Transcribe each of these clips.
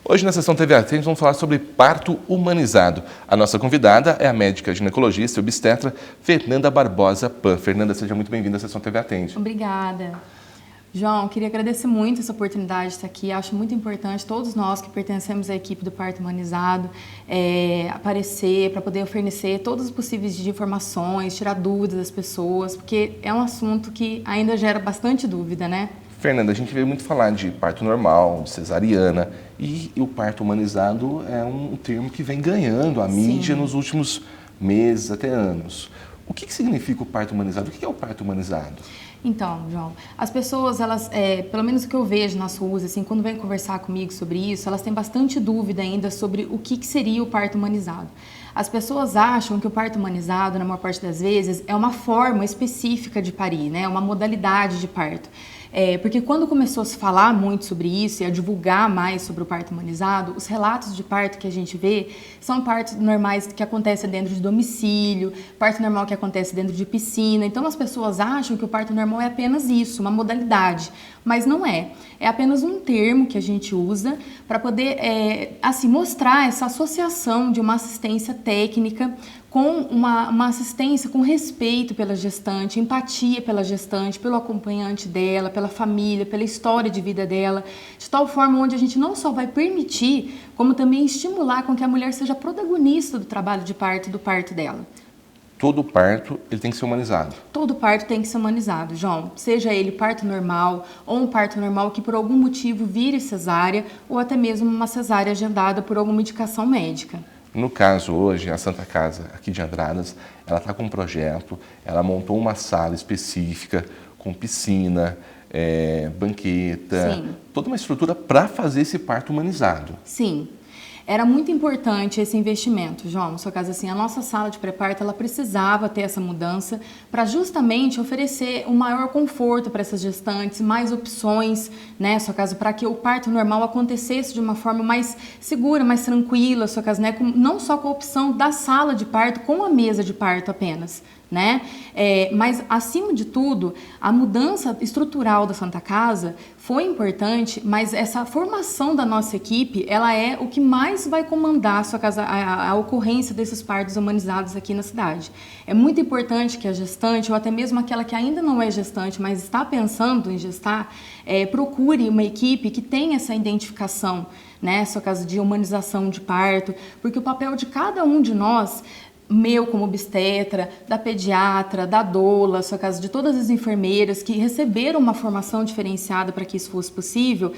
Hoje na sessão TV Atende vamos falar sobre parto humanizado. A nossa convidada é a médica ginecologista e obstetra Fernanda Barbosa Pan. Fernanda, seja muito bem-vinda à sessão TV Atende. Obrigada. João, queria agradecer muito essa oportunidade de estar aqui. Acho muito importante todos nós que pertencemos à equipe do parto humanizado aparecer para poder fornecer todos os possíveis de informações, tirar dúvidas das pessoas, porque é um assunto que ainda gera bastante dúvida, né? Fernanda, a gente veio muito falar de parto normal, de cesariana, e o parto humanizado é um termo que vem ganhando a mídia nos últimos meses, até anos. O que significa o parto humanizado? O que é o parto humanizado? Então, João, as pessoas, elas, pelo menos o que eu vejo nas ruas, assim, quando vêm conversar comigo sobre isso, elas têm bastante dúvida ainda sobre o que seria o parto humanizado. As pessoas acham que o parto humanizado, na maior parte das vezes, é uma forma específica de parir, né? Uma modalidade de parto. Porque quando começou a se falar muito sobre isso e a divulgar mais sobre o parto humanizado, os relatos de parto que a gente vê são partos normais que acontecem dentro de domicílio, parto normal que acontece dentro de piscina. Então as pessoas acham que o parto normal é apenas isso, uma modalidade, mas não é. É apenas um termo que a gente usa para poder assim, mostrar essa associação de uma assistência técnica com uma assistência com respeito pela gestante, empatia pela gestante, pelo acompanhante dela, pela família, pela história de vida dela, de tal forma onde a gente não só vai permitir, como também estimular com que a mulher seja protagonista do trabalho de parto, do parto dela. Todo parto ele tem que ser humanizado. Todo parto tem que ser humanizado, João. Seja ele parto normal ou um parto normal que por algum motivo vire cesárea ou até mesmo uma cesárea agendada por alguma indicação médica. No caso hoje, a Santa Casa aqui de Andradas, ela está com um projeto, ela montou uma sala específica com piscina, banqueta, Sim. Toda uma estrutura para fazer esse parto humanizado. Sim. Era muito importante esse investimento, João. No seu caso, assim, a nossa sala de pré-parto, ela precisava ter essa mudança para justamente oferecer um maior conforto para essas gestantes, mais opções, né, no seu caso, para que o parto normal acontecesse de uma forma mais segura, mais tranquila, no seu caso, né, não só com a opção da sala de parto, com a mesa de parto apenas, né? Mas, acima de tudo, a mudança estrutural da Santa Casa foi importante, mas essa formação da nossa equipe, ela é o que mais vai comandar a ocorrência desses partos humanizados aqui na cidade. É muito importante que a gestante, ou até mesmo aquela que ainda não é gestante, mas está pensando em gestar, procure uma equipe que tenha essa identificação, né? No caso de humanização de parto, porque o papel de cada um de nós, meu como obstetra, da pediatra, da doula, no caso de todas as enfermeiras que receberam uma formação diferenciada para que isso fosse possível,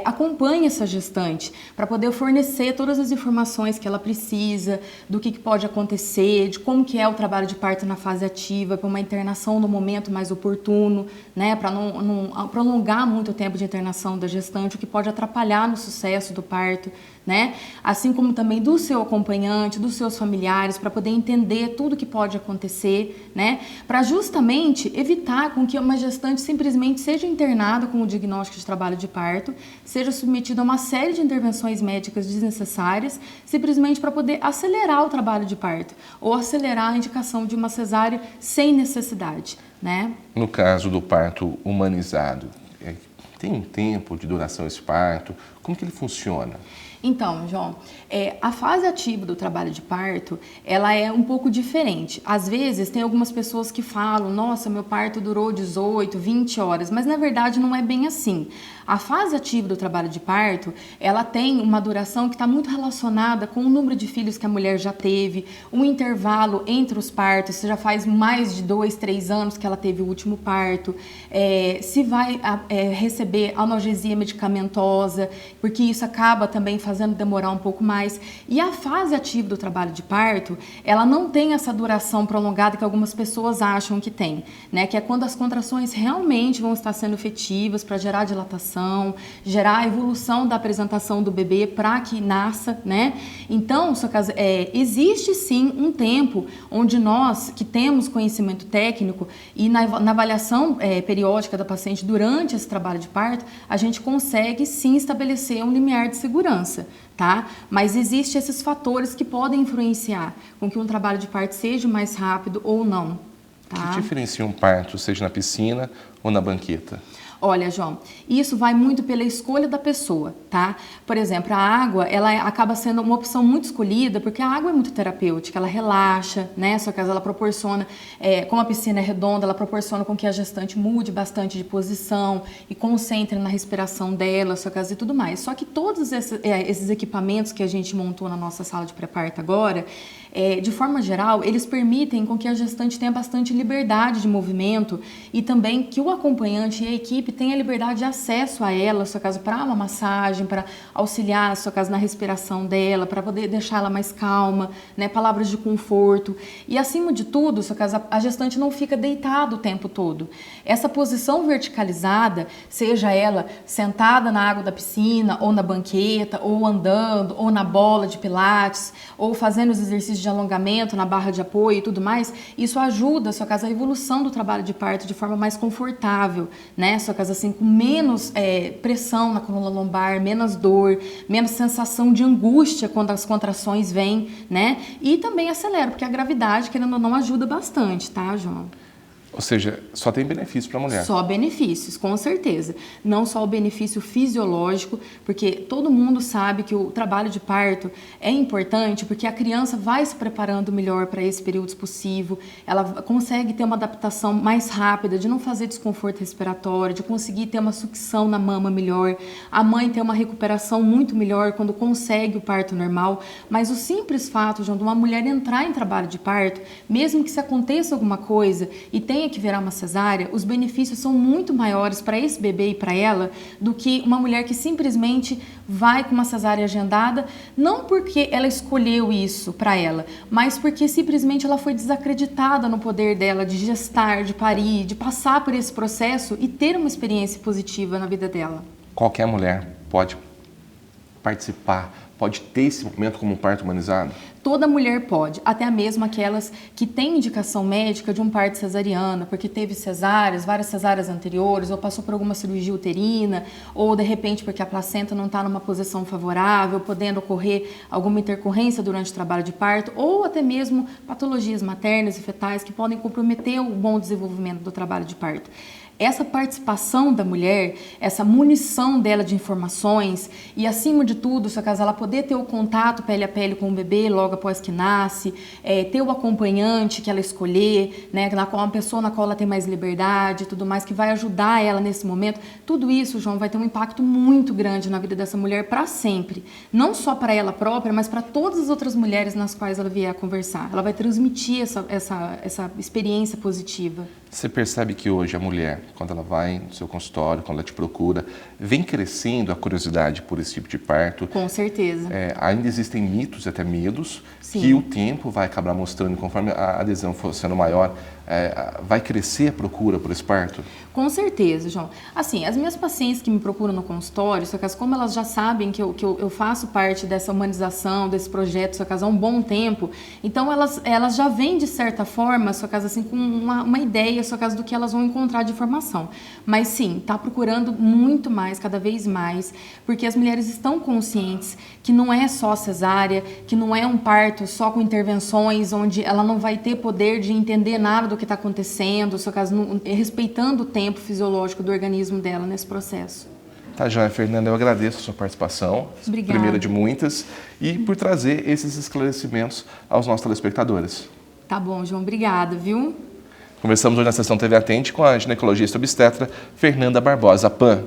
acompanhe essa gestante para poder fornecer todas as informações que ela precisa, do que pode acontecer, de como que é o trabalho de parto na fase ativa, para uma internação no momento mais oportuno, né, para não prolongar muito o tempo de internação da gestante, o que pode atrapalhar no sucesso do parto, né? Assim como também do seu acompanhante, dos seus familiares, para poder entender tudo que pode acontecer, né? Para justamente evitar com que uma gestante simplesmente seja internada com o diagnóstico de trabalho de parto, seja submetida a uma série de intervenções médicas desnecessárias, simplesmente para poder acelerar o trabalho de parto ou acelerar a indicação de uma cesárea sem necessidade, né? No caso do parto humanizado, tem um tempo de duração esse parto? Como que ele funciona? Então, João, a fase ativa do trabalho de parto, ela é um pouco diferente. Às vezes, tem algumas pessoas que falam, nossa, meu parto durou 18, 20 horas, mas na verdade não é bem assim. A fase ativa do trabalho de parto, ela tem uma duração que está muito relacionada com o número de filhos que a mulher já teve, um intervalo entre os partos, se já faz mais de 2, 3 anos que ela teve o último parto, se vai receber analgesia medicamentosa, porque isso acaba também fazendo demorar um pouco mais. E a fase ativa do trabalho de parto, ela não tem essa duração prolongada que algumas pessoas acham que tem, né? Que é quando as contrações realmente vão estar sendo efetivas para gerar dilatação, gerar a evolução da apresentação do bebê para que nasça, né? Então, existe sim um tempo onde nós, que temos conhecimento técnico e na avaliação periódica da paciente durante esse trabalho de parto, a gente consegue sim estabelecer um limiar de segurança, tá? Mas existem esses fatores que podem influenciar com que um trabalho de parto seja mais rápido ou não, tá? O que diferencia um parto, seja na piscina ou na banqueta? Olha, João, isso vai muito pela escolha da pessoa, tá? Por exemplo, a água, ela acaba sendo uma opção muito escolhida porque a água é muito terapêutica, ela relaxa, né? Só que ela proporciona, como a piscina é redonda, ela proporciona com que a gestante mude bastante de posição e concentre na respiração dela, sua casa e tudo mais. Só que todos esses equipamentos que a gente montou na nossa sala de pré-parto agora, de forma geral, eles permitem com que a gestante tenha bastante liberdade de movimento e também que o acompanhante e a equipe tenha liberdade de acesso a ela, sua casa, para uma massagem, para auxiliar a sua casa na respiração dela, para poder deixar ela mais calma, né? Palavras de conforto. E acima de tudo, sua casa, a gestante não fica deitada o tempo todo. Essa posição verticalizada, seja ela sentada na água da piscina, ou na banqueta, ou andando, ou na bola de pilates, ou fazendo os exercícios de alongamento na barra de apoio e tudo mais, isso ajuda a sua casa a evolução do trabalho de parto de forma mais confortável, né? Sua casa assim com menos pressão na coluna lombar, menos dor, menos sensação de angústia quando as contrações vêm, né? E também acelera, porque a gravidade, querendo ou não, ajuda bastante, tá, João? Ou seja, só tem benefício para a mulher. Só benefícios, com certeza. Não só o benefício fisiológico, porque todo mundo sabe que o trabalho de parto é importante porque a criança vai se preparando melhor para esse período expulsivo, ela consegue ter uma adaptação mais rápida, de não fazer desconforto respiratório, de conseguir ter uma sucção na mama melhor, a mãe ter uma recuperação muito melhor quando consegue o parto normal. Mas o simples fato, João, de uma mulher entrar em trabalho de parto, mesmo que se aconteça alguma coisa e tenha que virar uma cesárea, os benefícios são muito maiores para esse bebê e para ela do que uma mulher que simplesmente vai com uma cesárea agendada, não porque ela escolheu isso para ela, mas porque simplesmente ela foi desacreditada no poder dela de gestar, de parir, de passar por esse processo e ter uma experiência positiva na vida dela. Qualquer mulher pode participar, pode ter esse momento como um parto humanizado? Toda mulher pode, até mesmo aquelas que têm indicação médica de um parto cesariana, porque teve cesáreas, várias cesáreas anteriores, ou passou por alguma cirurgia uterina, ou de repente porque a placenta não está numa posição favorável, podendo ocorrer alguma intercorrência durante o trabalho de parto, ou até mesmo patologias maternas e fetais que podem comprometer o bom desenvolvimento do trabalho de parto. Essa participação da mulher, essa munição dela de informações e, acima de tudo, se ela poder ter o contato pele a pele com o bebê logo após que nasce, ter o acompanhante que ela escolher, né, uma pessoa na qual ela tem mais liberdade e tudo mais, que vai ajudar ela nesse momento, tudo isso, João, vai ter um impacto muito grande na vida dessa mulher para sempre. Não só para ela própria, mas para todas as outras mulheres nas quais ela vier a conversar. Ela vai transmitir essa experiência positiva. Você percebe que hoje a mulher, quando ela vai no seu consultório, quando ela te procura, vem crescendo a curiosidade por esse tipo de parto? Com certeza. Ainda existem mitos e até medos. Sim. Que o tempo vai acabar mostrando, conforme a adesão for sendo maior, vai crescer a procura por esse parto? Com certeza, João. Assim, as minhas pacientes que me procuram no consultório, só que como elas já sabem que eu faço parte dessa humanização, desse projeto, só que há um bom tempo, então elas já vêm, de certa forma, só que assim, com uma ideia, só que do que elas vão encontrar de informação. Mas sim, está procurando muito mais, cada vez mais, porque as mulheres estão conscientes que não é só cesárea, que não é um parto só com intervenções, onde ela não vai ter poder de entender nada do que está acontecendo, só que respeitando o tempo fisiológico do organismo dela nesse processo. Tá, joia, Fernanda, eu agradeço a sua participação, Obrigada. Primeira de muitas, e por trazer esses esclarecimentos aos nossos telespectadores. Tá bom, João, obrigada, viu? Conversamos hoje na sessão TV Atente com a ginecologista obstetra Fernanda Barbosa Pan.